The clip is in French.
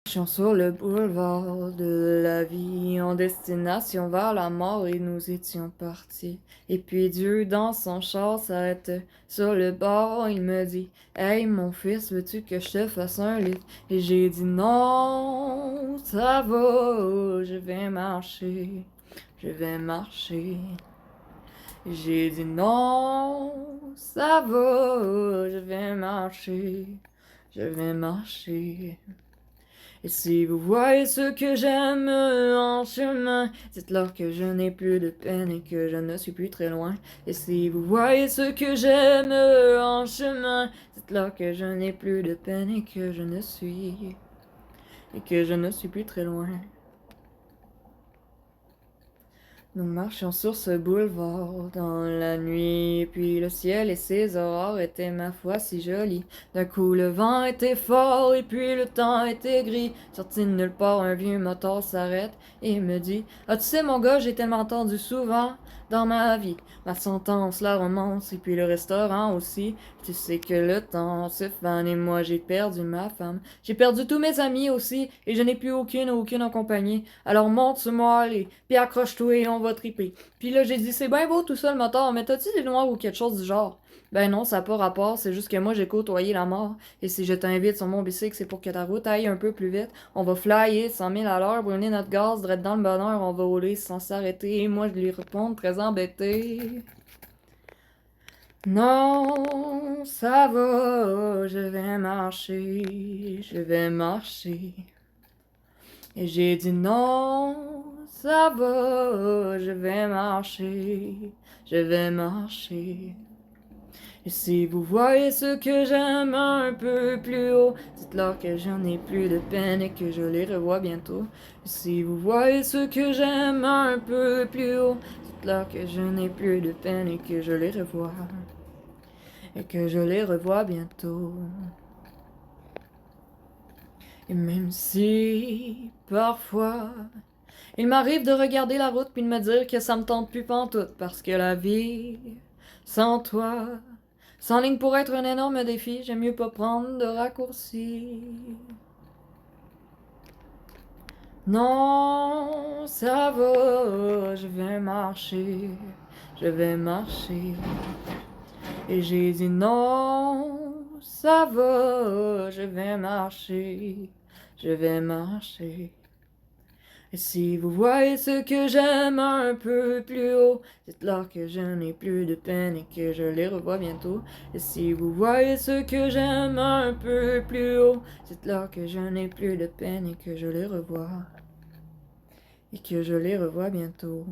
Sur le boulevard de la vie, en destination vers la mort, et nous étions partis. Et puis Dieu, dans son char, s'arrête sur le bord. Il me dit: Hey, mon fils, veux-tu que je te fasse un lit? Et j'ai dit: Non, ça va, je vais marcher, je vais marcher. Et j'ai dit: Non, ça va, je vais marcher, je vais marcher. Et si vous voyez ce que j'aime en chemin, dites-leur que je n'ai plus de peine et que je ne suis plus très loin. Et si vous voyez ce que j'aime en chemin, dites-leur que je n'ai plus de peine et que je ne suis plus très loin. Nous marchions sur ce boulevard dans la nuit, et puis le ciel et ses aurores étaient ma foi si jolis. D'un coup le vent était fort, et puis le temps était gris. Sorti de nulle part, un vieux moteur s'arrête et me dit: Ah, tu sais mon gars, j'ai tellement entendu souvent dans ma vie la sentence, la romance, et puis le restaurant aussi. Tu sais que le temps se fane, et moi j'ai perdu ma femme. J'ai perdu tous mes amis aussi, et je n'ai plus aucune en compagnie. Alors monte sur moi, allez, puis accroche-toi et on va triper. Puis là, j'ai dit: C'est bien beau tout ça le moteur, mais t'as-tu des noirs ou quelque chose du genre? Ben non, ça n'a pas rapport, c'est juste que moi j'ai côtoyé la mort. Et si je t'invite sur mon bicycle, c'est pour que ta route aille un peu plus vite. On va flyer 100 000 à l'heure, brûler notre gaz, direct dans le bonheur, on va rouler sans s'arrêter. Et moi je lui réponds très embêté: Non, ça va, je vais marcher, je vais marcher. Et j'ai dit: Non, ça va, je vais marcher, je vais marcher. Et si vous voyez ce que j'aime un peu plus haut, dites-leur que je n'ai plus de peine et que je les revois bientôt. Et si vous voyez ce que j'aime un peu plus haut, dites-leur que je n'ai plus de peine et que je les revois. Et que je les revois bientôt. Et même si, parfois, il m'arrive de regarder la route puis de me dire que ça me tente plus pantoute, parce que la vie, sans toi, s'enligne pour être un énorme défi, j'aime mieux pas prendre de raccourcis. Non, ça va, je vais marcher, je vais marcher. Et j'ai dit: Non, ça va, je vais marcher, je vais marcher. Et si vous voyez ce que j'aime un peu plus haut, dites-leur que je n'ai plus de peine et que je les revois bientôt. Et si vous voyez ce que j'aime un peu plus haut, dites-leur que je n'ai plus de peine et que je les revois. Et que je les revois bientôt.